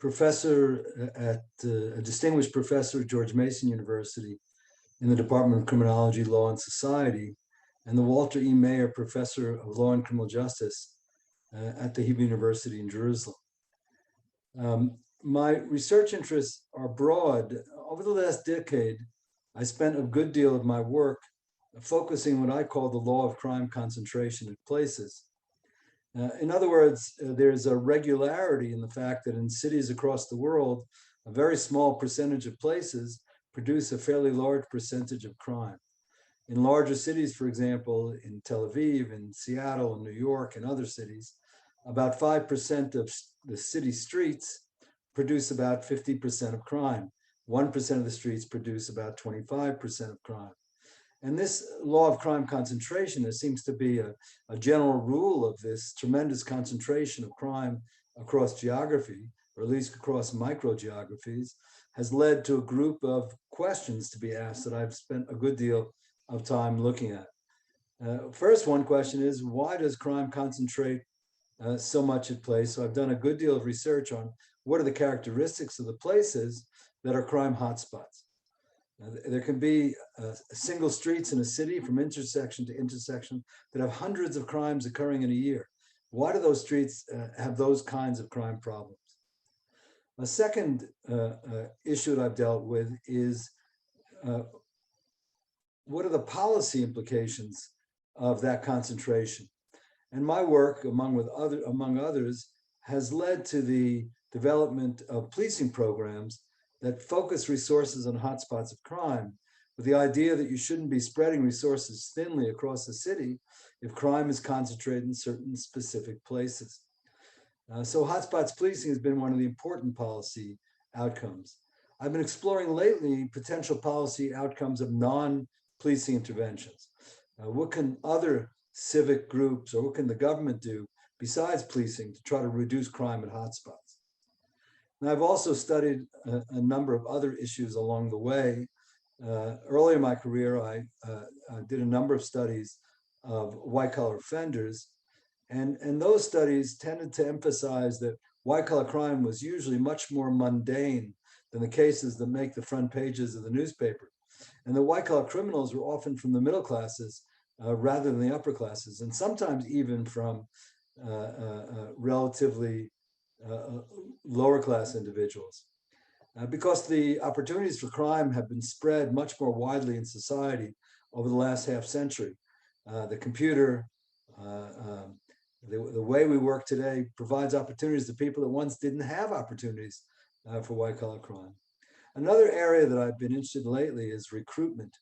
professor a distinguished professor at George Mason University in the Department of Criminology, Law, and Society, and the Walter E. Mayer Professor of Law and Criminal Justice at the Hebrew University in Jerusalem. My research interests are broad. Over the last decade, I spent a good deal of my work focusing what I call the law of crime concentration at places. In other words, there's a regularity in the fact that in cities across the world, a very small percentage of places produce a fairly large percentage of crime. In larger cities, for example, in Tel Aviv, in Seattle, in New York, and other cities, about 5% of the city streets produce about 50% of crime. 1% of the streets produce about 25% of crime. And this law of crime concentration, there seems to be a general rule of this tremendous concentration of crime across geography, or at least across microgeographies, has led to a group of questions to be asked that I've spent a good deal of time looking at. First, one question is, why does crime concentrate so much at place? So I've done a good deal of research on what are the characteristics of the places that are crime hotspots. There can be single streets in a city from intersection to intersection that have hundreds of crimes occurring in a year. Why do those streets have those kinds of crime problems? A second issue that I've dealt with is what are the policy implications of that concentration? And my work, among others, has led to the development of policing programs that focus resources on hotspots of crime, with the idea that you shouldn't be spreading resources thinly across the city if crime is concentrated in certain specific places. So hotspots policing has been one of the important policy outcomes. I've been exploring lately potential policy outcomes of non-policing interventions. What can other civic groups or what can the government do besides policing to try to reduce crime at hotspots? And I've also studied a number of other issues along the way. Early in my career, I did a number of studies of white-collar offenders, and those studies tended to emphasize that white-collar crime was usually much more mundane than the cases that make the front pages of the newspaper. And the white-collar criminals were often from the middle classes rather than the upper classes, and sometimes even from relatively lower class individuals. Because the opportunities for crime have been spread much more widely in society over the last half century. The computer, the way we work today provides opportunities to people that once didn't have opportunities for white-collar crime. Another area that I've been interested in lately is recruitment.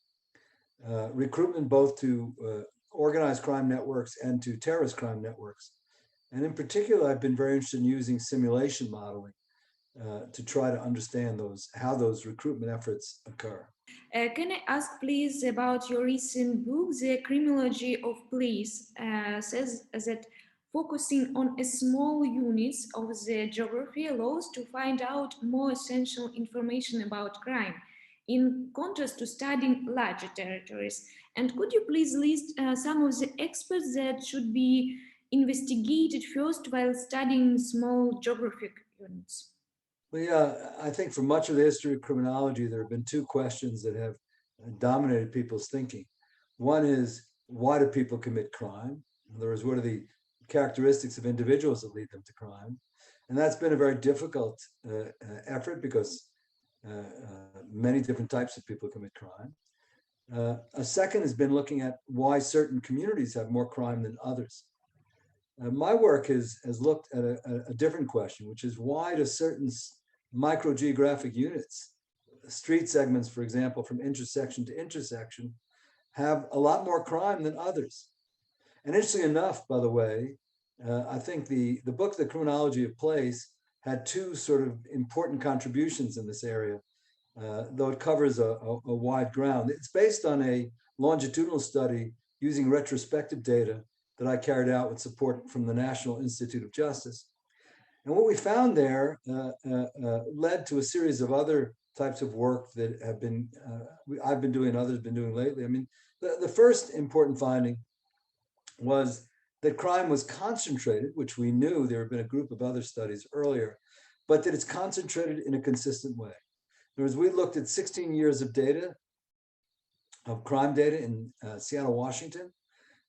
Recruitment both to organized crime networks and to terrorist crime networks. And in particular, I've been very interested in using simulation modeling to try to understand how those recruitment efforts occur. Can I ask, please, about your recent book, The Criminology of Place, says that focusing on a small units of the geography allows to find out more essential information about crime, in contrast to studying larger territories. And could you please list some of the experts that should be investigated first while studying small geographic units? Well, yeah, I think for much of the history of criminology, there have been two questions that have dominated people's thinking. One is, why do people commit crime? In other words, what are the characteristics of individuals that lead them to crime? And that's been a very difficult effort because many different types of people commit crime. A second has been looking at why certain communities have more crime than others. My work has looked at a different question, which is, why do certain microgeographic units, street segments, for example, from intersection to intersection, have a lot more crime than others? And interestingly enough, by the way, I think the book, The Criminology of Place, had two sort of important contributions in this area, though it covers a wide ground. It's based on a longitudinal study using retrospective data that I carried out with support from the National Institute of Justice. And what we found there led to a series of other types of work that have been, I've been doing and others have been doing lately. I mean, the first important finding was that crime was concentrated, which we knew. There had been a group of other studies earlier, but that it's concentrated in a consistent way. In other words, we looked at 16 years of data, of crime data in Seattle, Washington,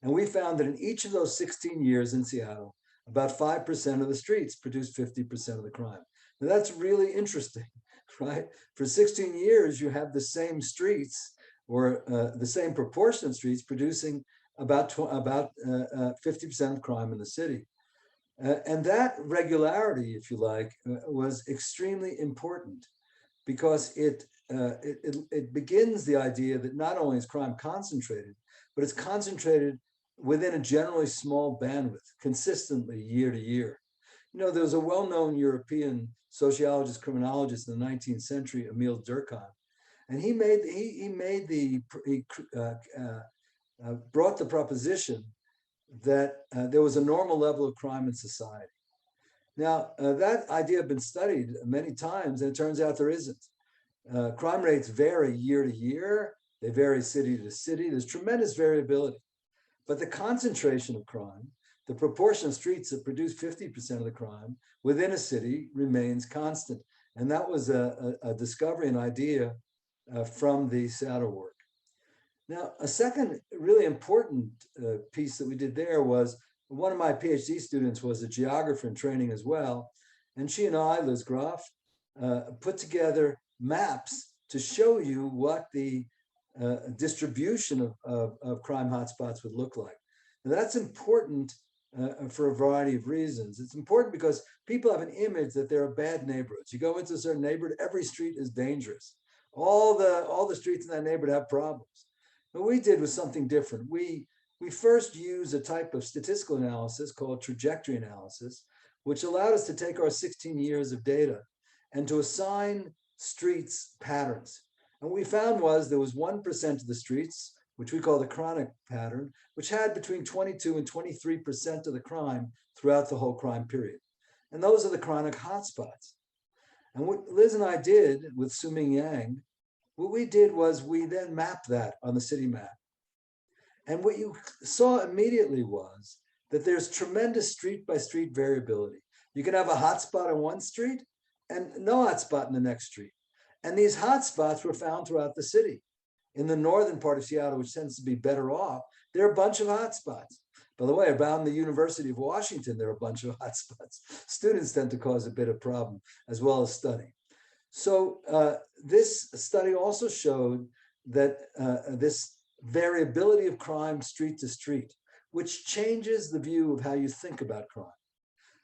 and we found that in each of those 16 years in Seattle, about 5% of the streets produced 50% of the crime. Now that's really interesting, right? For 16 years, you have the same streets or the same proportion of streets producing about 50% of crime in the city. And that regularity, if you like, was extremely important because it begins the idea that not only is crime concentrated, but it's concentrated within a generally small bandwidth, consistently year to year. You know, there was a well-known European sociologist, criminologist in the 19th century, Emile Durkheim, and he brought the proposition that there was a normal level of crime in society. Now, that idea had been studied many times, and it turns out there isn't. Crime rates vary year to year. They vary city to city. There's tremendous variability. But the concentration of crime, the proportion of streets that produce 50% of the crime within a city remains constant. And that was a discovery, an idea from the Seattle work. Now, a second really important piece that we did there was one of my PhD students was a geographer in training as well. And she and I, Liz Groff, put together maps to show you what the distribution of crime hotspots would look like. Now, that's important for a variety of reasons. It's important because people have an image that there are bad neighborhoods. You go into a certain neighborhood, every street is dangerous. All the streets in that neighborhood have problems. What we did was something different. We first used a type of statistical analysis called trajectory analysis, which allowed us to take our 16 years of data and to assign streets patterns. And what we found was there was 1% of the streets, which we call the chronic pattern, which had between 22 and 23% of the crime throughout the whole crime period. And those are the chronic hotspots. And what Liz and I did with Su-Ming Yang, what we did was we then mapped that on the city map. And what you saw immediately was that there's tremendous street by street variability. You can have a hotspot on one street and no hotspot in the next street. And these hotspots were found throughout the city. In the northern part of Seattle, which tends to be better off, there are a bunch of hotspots. By the way, around the University of Washington, there are a bunch of hotspots. Students tend to cause a bit of problem as well as study. So this study also showed that this variability of crime street to street, which changes the view of how you think about crime.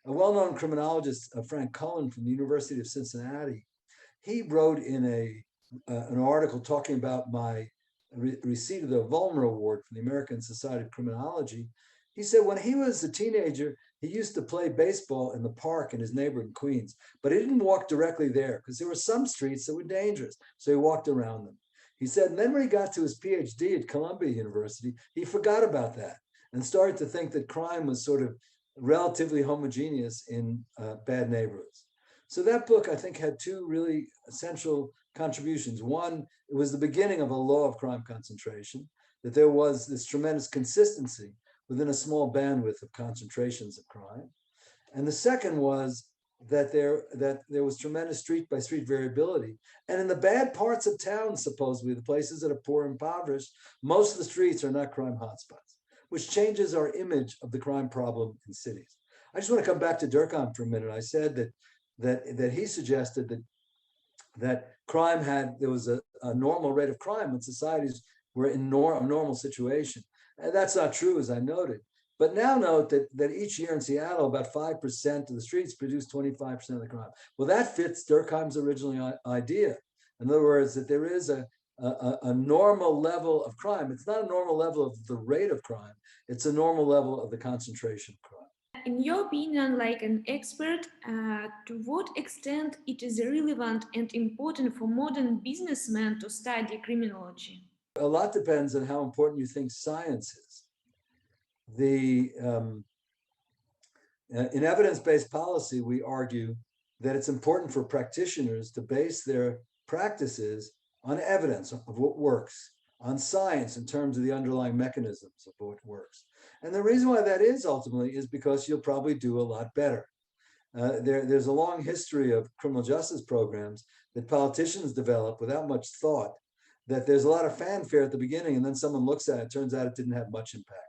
A well-known criminologist, Frank Cullen from the University of Cincinnati, he wrote in an article talking about my receipt of the Vollmer Award from the American Society of Criminology. He said when he was a teenager, he used to play baseball in the park in his neighborhood in Queens, but he didn't walk directly there because there were some streets that were dangerous. So he walked around them. He said, and then when he got to his PhD at Columbia University, he forgot about that and started to think that crime was sort of relatively homogeneous in bad neighborhoods. So that book, I think, had two really essential contributions. One, it was the beginning of a law of crime concentration, that there was this tremendous consistency within a small bandwidth of concentrations of crime. And the second was that there was tremendous street by street variability. And in the bad parts of town, supposedly, the places that are poor and impoverished, most of the streets are not crime hotspots, which changes our image of the crime problem in cities. I just want to come back to Durkheim for a minute. I said that he suggested that crime there was a normal rate of crime when societies were in a normal situation. And that's not true, as I noted. But now note that each year in Seattle, about 5% of the streets produce 25% of the crime. Well, that fits Durkheim's original idea. In other words, that there is a normal level of crime. It's not a normal level of the rate of crime. It's a normal level of the concentration of crime. In your opinion, like an expert, to what extent it is relevant and important for modern businessmen to study criminology? A lot depends on how important you think science is. In evidence-based policy, we argue that it's important for practitioners to base their practices on evidence of what works, on science in terms of the underlying mechanisms of what works. And the reason why that is ultimately is because you'll probably do a lot better. There's a long history of criminal justice programs that politicians develop without much thought, that there's a lot of fanfare at the beginning, and then someone looks at it, turns out it didn't have much impact.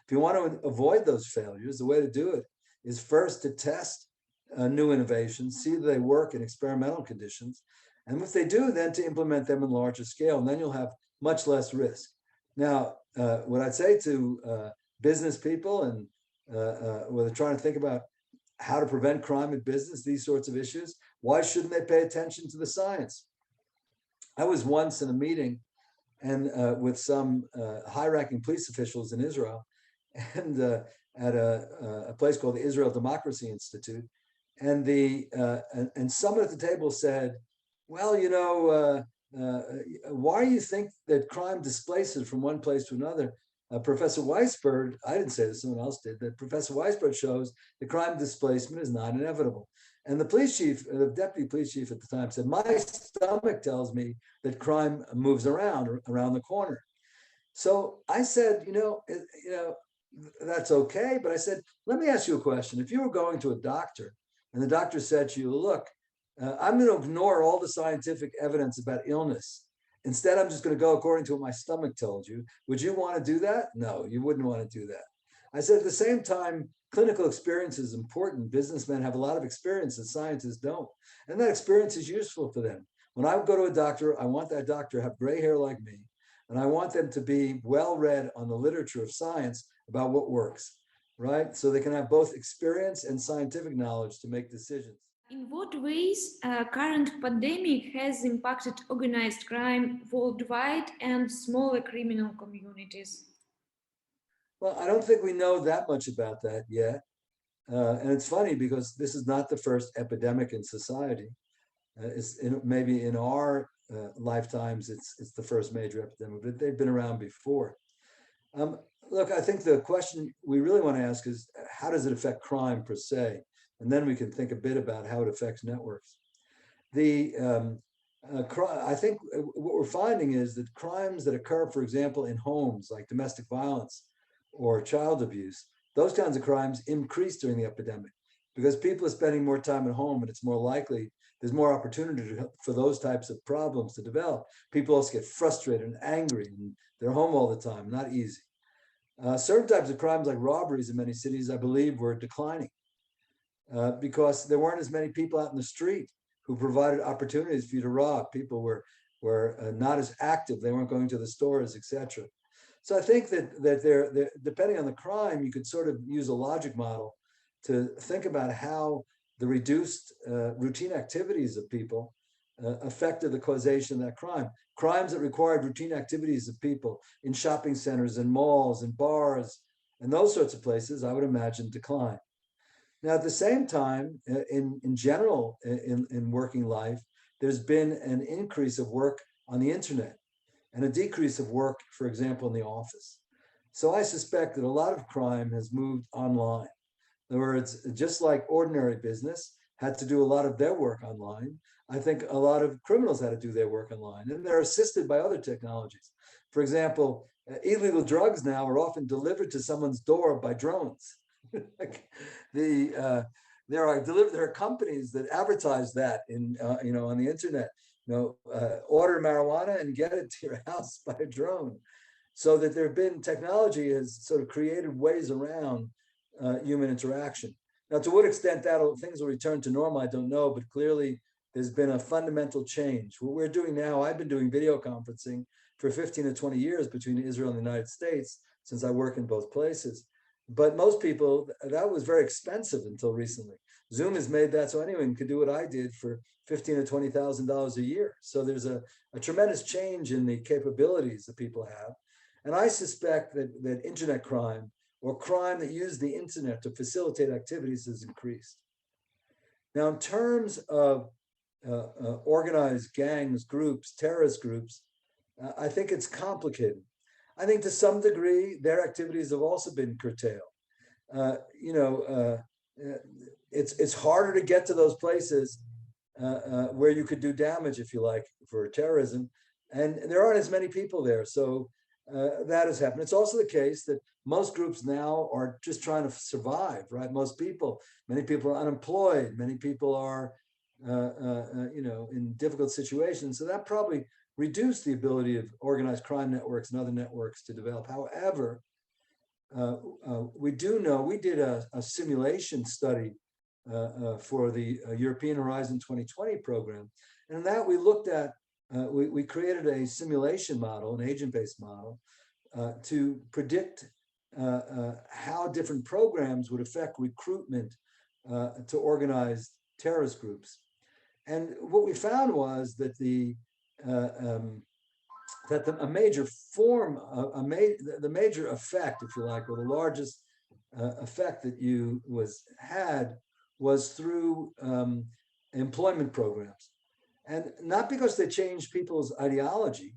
If you want to avoid those failures, the way to do it is first to test new innovations, see that they work in experimental conditions, and if they do, then to implement them in larger scale, and then you'll have much less risk. Now, what I'd say to business people and when they're trying to think about how to prevent crime in business, these sorts of issues, why shouldn't they pay attention to the science? I was once in a meeting and with some high-ranking police officials in Israel, and at a place called the Israel Democracy Institute, and someone at the table said, "Well, why do you think that crime displaces from one place to another? Professor Weisburd, I didn't say this, someone else did, that Professor Weisburd shows that crime displacement is not inevitable." And the police chief, the deputy police chief at the time said, "My stomach tells me that crime moves around the corner." So I said, that's okay. But I said, let me ask you a question. If you were going to a doctor and the doctor said to you, "Look, I'm going to ignore all the scientific evidence about illness. Instead, I'm just going to go according to what my stomach told you," would you want to do that? No, you wouldn't want to do that. I said, at the same time, clinical experience is important. Businessmen have a lot of experience that scientists don't. And that experience is useful for them. When I go to a doctor, I want that doctor to have gray hair like me. And I want them to be well read on the literature of science about what works, right? So they can have both experience and scientific knowledge to make decisions. In what ways current pandemic has impacted organized crime worldwide and smaller criminal communities? Well, I don't think we know that much about that yet. And it's funny because this is not the first epidemic in society. Maybe in our lifetimes, it's the first major epidemic, but they've been around before. Look, I think the question we really want to ask is, how does it affect crime per se? And then we can think a bit about how it affects networks. I think what we're finding is that crimes that occur, for example, in homes, like domestic violence or child abuse, those kinds of crimes increase during the epidemic because people are spending more time at home, and it's more likely there's more opportunity for those types of problems to develop. People also get frustrated and angry, and they're home all the time, not easy. Certain types of crimes, like robberies in many cities, I believe, were declining because there weren't as many people out in the street who provided opportunities for you to rob. People were not as active. They weren't going to the stores, etc. So I think that they're, depending on the crime, you could sort of use a logic model to think about how the reduced routine activities of people affected the causation of that crime. Crimes that required routine activities of people in shopping centers and malls and bars and those sorts of places, I would imagine, decline. Now, at the same time, in general, in working life, there's been an increase of work on the internet and a decrease of work, for example, in the office. So I suspect that a lot of crime has moved online. In other words, just like ordinary business had to do a lot of their work online, I think a lot of criminals had to do their work online, and they're assisted by other technologies. For example, illegal drugs now are often delivered to someone's door by drones. There are companies that advertise that on the internet. Order marijuana and get it to your house by a drone. So that there have been technology has sort of created ways around human interaction. Now, to what extent things will return to normal, I don't know, but clearly there's been a fundamental change. What we're doing now, I've been doing video conferencing for 15 to 20 years between Israel and the United States, since I work in both places. But most people, that was very expensive until recently. Zoom has made that so anyone could do what I did for $15,000 to $20,000 a year. So there's a tremendous change in the capabilities that people have. And I suspect that internet crime or crime that used the internet to facilitate activities has increased. Now, in terms of organized gangs, groups, terrorist groups, I think it's complicated. I think to some degree, their activities have also been curtailed. It's harder to get to those places where you could do damage, if you like, for terrorism. And there aren't as many people there. So that has happened. It's also the case that most groups now are just trying to survive, right? Many people are unemployed. Many people are, in difficult situations. So that probably reduced the ability of organized crime networks and other networks to develop. However, we do know, we did a simulation study for the European Horizon 2020 program. And in that we looked at, we created a simulation model, an agent-based model, to predict how different programs would affect recruitment to organized terrorist groups. And what we found was that a major form, the major effect, if you like, or the largest effect that had was through employment programs. And not because they changed people's ideology,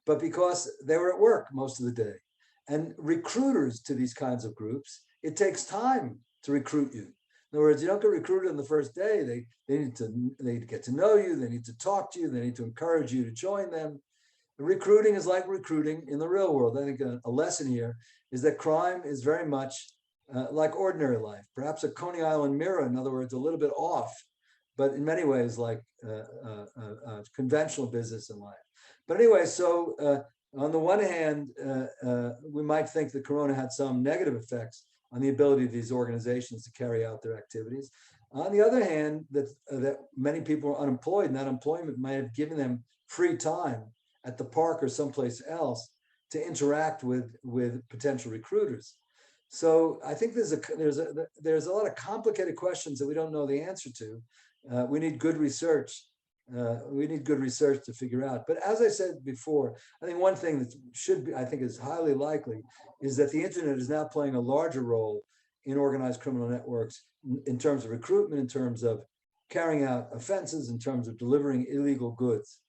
but because they were at work most of the day. And recruiters to these kinds of groups, it takes time to recruit you. In other words, you don't get recruited on the first day. They need to get to know you. They need to talk to you. They need to encourage you to join them. Recruiting is like recruiting in the real world. I think a lesson here is that crime is very much like ordinary life, perhaps a Coney Island mirror, in other words, a little bit off, but in many ways like conventional business and life. But anyway, so on the one hand, we might think that Corona had some negative effects on the ability of these organizations to carry out their activities. On the other hand, that many people are unemployed, and that employment might have given them free time at the park or someplace else to interact with potential recruiters. So I think there's a lot of complicated questions that we don't know the answer to. We need good research. We need good research to figure out. But as I said before, I think one thing that I think is highly likely is that the internet is now playing a larger role in organized criminal networks in terms of recruitment, in terms of carrying out offenses, in terms of delivering illegal goods.